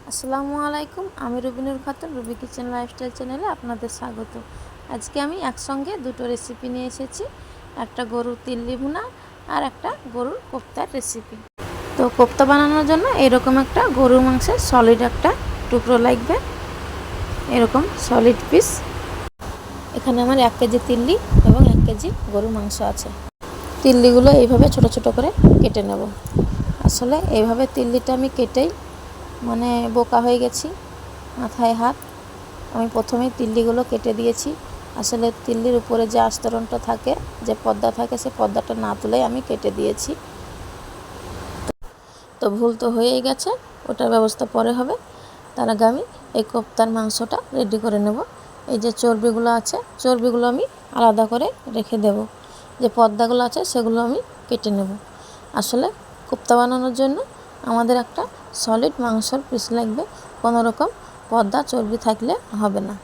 আসসালামু আলাইকুম। আমি রুবিনুর খাতুন, রুবি কিচেন লাইফস্টাইল চ্যানেলে আপনাদের স্বাগত। আজকে আমি একসঙ্গে দুটো রেসিপি নিয়ে এসেছি, একটা গরুর তিল্লি ভুনা আর একটা গরুর কোপ্তার রেসিপি। তো কোপ্তা বানানোর জন্য এরকম একটা গরুর মাংসের সলিড একটা টুকরো লাগবে, এরকম সলিড পিস। এখানে আমার 1 কেজি তিল্লি এবং 1 কেজি গরুর মাংস আছে। তিল্লিগুলো এইভাবে ছোট ছোট করে কেটে নেব। আসলে এইভাবে তিল্লিটা আমি কেটেই বোকা হয়ে গেছি, মাথায় হাত। আমি প্রথমেই তিল্লিগুলো কেটে দিয়েছি। আসলে তিল্লির উপরে যে আস্তরণটা থাকে, যে পর্দা থাকে, সে পর্দাটা না তুলেই আমি কেটে দিয়েছি। তো ভুল তো হয়েই গেছে, ওটার ব্যবস্থা পরে হবে। তার আগে আমি এই কোপ্তার মাংসটা রেডি করে নেব। এই যে চর্বিগুলো আছে, চর্বিগুলো আমি আলাদা করে রেখে দেব। যে পর্দাগুলো আছে সেগুলো আমি কেটে নেব। আসলে কোপ্তা বানানোর জন্য আমাদের একটা সলিড মাংসর পিস লাগবে, কোনো রকম পর্দা চর্বি থাকলে হবে না।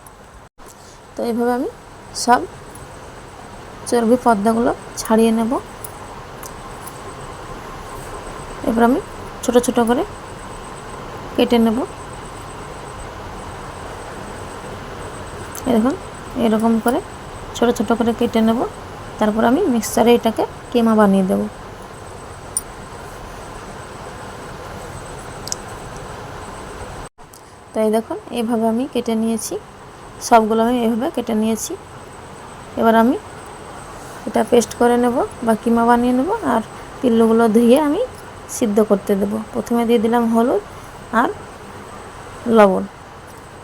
তো এইভাবে আমি সব চর্বি পর্দাগুলো ছাড়িয়ে নেব। এবার আমি ছোট ছোট করে কেটে নেব। দেখুন, এরকম করে ছোট ছোট করে কেটে নেব। তারপর আমি মিক্সারে এটাকে কিমা বানিয়ে দেব। তো এই দেখুন, এইভাবে আমি কেটে নিয়েছি, সবগুলো আমি এইভাবে কেটে নিয়েছি। এবার আমি এটা পেস্ট করে নেব বা কিমা বানিয়ে নেব। আর তিল্লিগুলো ধুয়ে আমি সিদ্ধ করতে দেব। প্রথমে দিয়ে দিলাম হলুদ আর লবণ।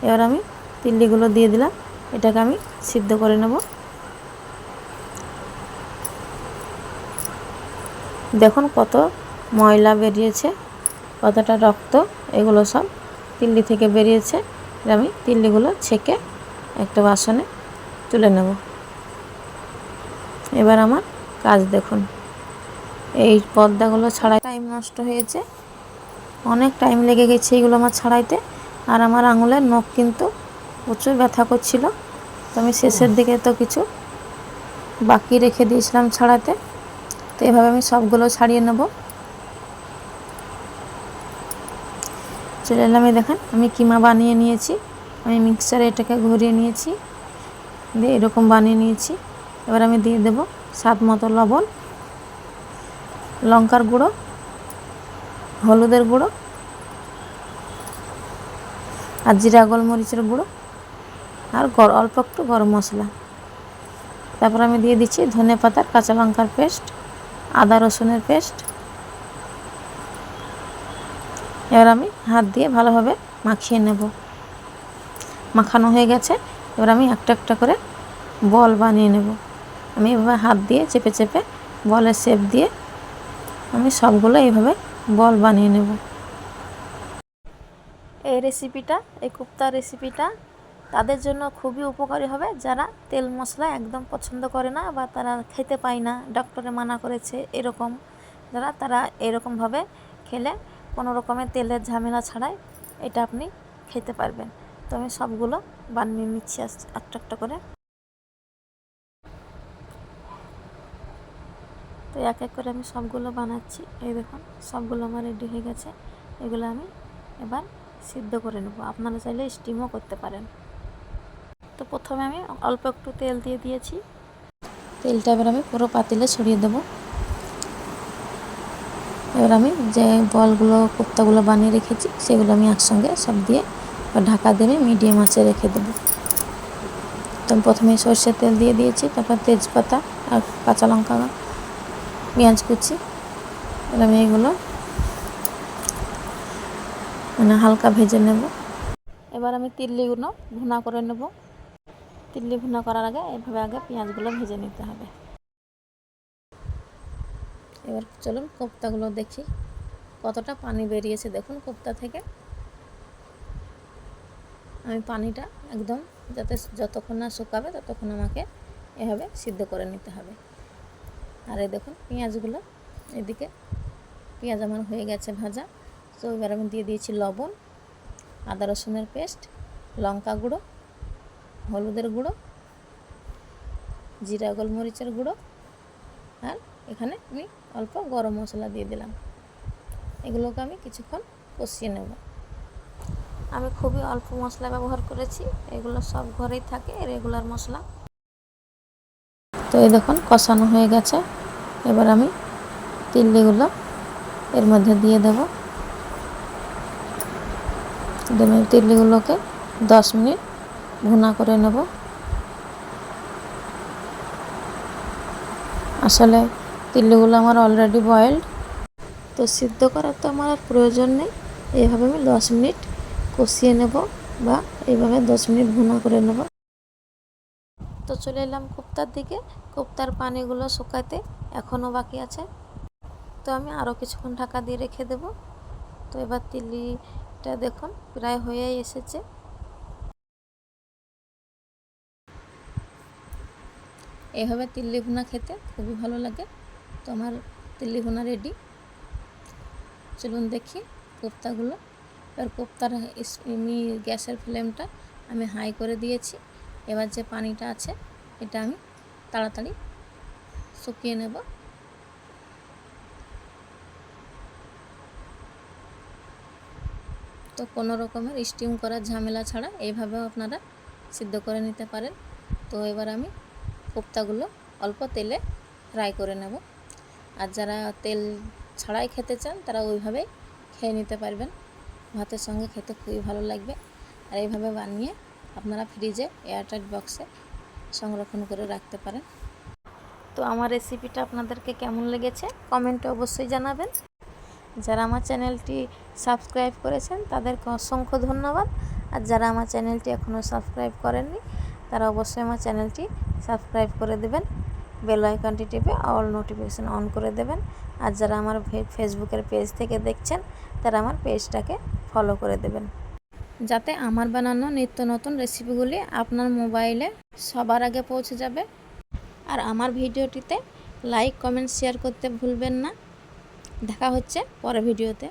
এবার আমি তিল্লিগুলো দিয়ে দিলাম, এটাকে আমি সিদ্ধ করে নেব। দেখুন কত ময়লা বেরিয়েছে, কতটা রক্ত, এগুলো সব তিল্লি থেকে বেরিয়েছে। আমি তিল্লিগুলো ছেঁকে একটা বাসনে তুলে নেব। এবার আমার কাজ দেখুন, এই পর্দাগুলো ছাড়াই টাইম নষ্ট হয়েছে, অনেক টাইম লেগে গেছে এগুলো আমার ছাড়াইতে। আর আমার আঙুলের নখ কিন্তু প্রচুর ব্যথা করছিল। তো আমি শেষের দিকে তো কিছু বাকি রেখে দিয়েছিলাম ছাড়াতে। তো এভাবে আমি সবগুলো ছাড়িয়ে নেব। চলে এলাম, দেখেন আমি কিমা বানিয়ে নিয়েছি। আমি মিক্সারে এটাকে ঘুরিয়ে নিয়েছি, দিয়ে এরকম বানিয়ে নিয়েছি। এবার আমি দিয়ে দেব স্বাদ মতো লবণ, লঙ্কার গুঁড়ো, হলুদের গুঁড়ো আর জিরা গোলমরিচের গুঁড়ো আর অল্প একটু গরম মশলা। তারপর আমি দিয়ে দিচ্ছি ধনে পাতার কাঁচা লঙ্কার পেস্ট, আদা রসুনের পেস্ট। এবার আমি হাত দিয়ে ভালোভাবে মাখিয়ে নেব। মাখানো হয়ে গেছে, এবার আমি একটা একটা করে বল বানিয়ে নেব। আমি এভাবে হাত দিয়ে চেপে চেপে বলের শেপ দিয়ে আমি সবগুলো এইভাবে বল বানিয়ে নেব। এই রেসিপিটা, এই কোপ্তা রেসিপিটা তাদের জন্য খুবই উপকারী হবে যারা তেল মশলা একদম পছন্দ করে না বা তারা খেতে পায় না, ডক্টরে মানা করেছে এরকম যারা, তারা এরকমভাবে খেলে কোনো রকমের তেলের ঝামেলা ছাড়াই এটা আপনি খেতে পারবেন। তো আমি সবগুলো বানিয়ে নিচ্ছি একটা একটা করে। তো এক এক করে আমি সবগুলো বানাচ্ছি। এই দেখুন, সবগুলো আমার রেডি হয়ে গেছে। এগুলো আমি এবার সিদ্ধ করে নেব। আপনারা চাইলে স্টিমও করতে পারেন। তো প্রথমে আমি অল্প একটু তেল দিয়ে দিয়েছি। তেলটা এবার আমি পুরো পাতিলে ছড়িয়ে দেব। এবার আমি যে বলগুলো কোপ্তাগুলো বানিয়ে রেখেছি সেগুলো আমি একসঙ্গে সব দিয়ে ঢাকা দিয়ে মিডিয়াম আঁচে রেখে দেব। তো প্রথমে সরষের তেল দিয়ে দিয়েছি, তারপর তেজপাতা আর কাঁচা লঙ্কা, পেঁয়াজ কুচি। এবার আমি এগুলো হালকা ভেজে নেব। এবার আমি তিল্লিগুলো ভুনা করে নেব। তিল্লি ভুনা করার আগে এভাবে আগে পেঁয়াজগুলো ভেজে নিতে হবে। এবার চলুন কোপ্তাগুলো দেখি কতটা পানি বেরিয়েছে। দেখুন কোপ্তা থেকে আমি পানিটা একদম যতক্ষণ না শুকাবে ততক্ষণ আমাকে এভাবে সিদ্ধ করে নিতে হবে। আর এই দেখুন পেঁয়াজগুলো, এদিকে পেঁয়াজ আমার হয়ে গেছে ভাজা। তো এবার আমি দিয়ে দিয়েছি লবণ, আদা রসুনের পেস্ট, লঙ্কা গুঁড়ো, হলুদের গুঁড়ো, জিরা গোলমরিচের গুঁড়ো আর এখানে আমি অল্প গরম মশলা দিয়ে দিলাম। এগুলোকে আমি কিছুক্ষণ কষিয়ে নেব। আমি খুবই অল্প মশলা ব্যবহার করেছি, এগুলো সব ঘরেই থাকে রেগুলার মশলা। তো এই দেখুন কষানো হয়ে গেছে। এবার আমি তিল্লিগুলো এর মধ্যে দিয়ে দেব। তিল্লিগুলোকে 10 মিনিট ভুনা করে নেব। আসলে তিল্লিগুলো আমার অলরেডি বয়েলড, তো সিদ্ধ করার তো আমার আর প্রয়োজন নেই। এইভাবে আমি 10 মিনিট কষিয়ে নেব বা এইভাবে 10 মিনিট ভুনা করে নেব। তো চলে এলাম কোপ্তার দিকে। কোপ্তার পানিগুলো শুকাতে এখনও বাকি আছে, তো আমি আরও কিছুক্ষণ ঢাকা দিয়ে রেখে দেব। তো এবার তিল্লিটা দেখুন প্রায় হয়েই এসেছে। এইভাবে তিল্লি ভুনা খেতে খুবই ভালো লাগে। তো আমার তিল্লি ভুনা রেডি। চলুন দেখি কোপ্তাগুলো। এবার কোপ্তার আমি গ্যাসের ফ্লেমটা আমি হাই করে দিয়েছি। এবার যে পানিটা আছে এটা আমি তাড়াতাড়ি শুকিয়ে নেব। তো কোনো রকমের স্টিম করার ঝামেলা ছাড়া এইভাবেও আপনারা সিদ্ধ করে নিতে পারেন। তো এবার আমি কোপ্তাগুলো অল্প তেলে ফ্রাই করে নেব। আর যারা তেল ছাড়াই খেতে চান তারা ওইভাবেই খেয়ে নিতে পারবেন, ভাতের সঙ্গে খেতে খুবই ভালো লাগবে। আর এইভাবে বানিয়ে আপনারা ফ্রিজে এয়ারটাইট বক্সে সংরক্ষণ করে রাখতে পারেন। তো আমার রেসিপিটা আপনাদেরকে কেমন লেগেছে কমেন্টে অবশ্যই জানাবেন। যারা আমার চ্যানেলটি সাবস্ক্রাইব করেছেন তাদেরকে অসংখ্য ধন্যবাদ। আর যারা আমার চ্যানেলটি এখনও সাবস্ক্রাইব করেননি তারা অবশ্যই আমার চ্যানেলটি সাবস্ক্রাইব করে দেবেন, বেল আইকনটি টিপে অল নোটিফিকেশান অন করে দেবেন। আর যারা আমার ফেসবুকের পেজ থেকে দেখছেন তারা আমার পেজটাকে ফলো করে দেবেন, যাতে আমার বানানো নিত্য নতুন রেসিপিগুলি আপনার মোবাইলে সবার আগে পৌঁছে যাবে। আর আমার ভিডিওটিতে লাইক কমেন্ট শেয়ার করতে ভুলবেন না। দেখা হচ্ছে পরের ভিডিওতে।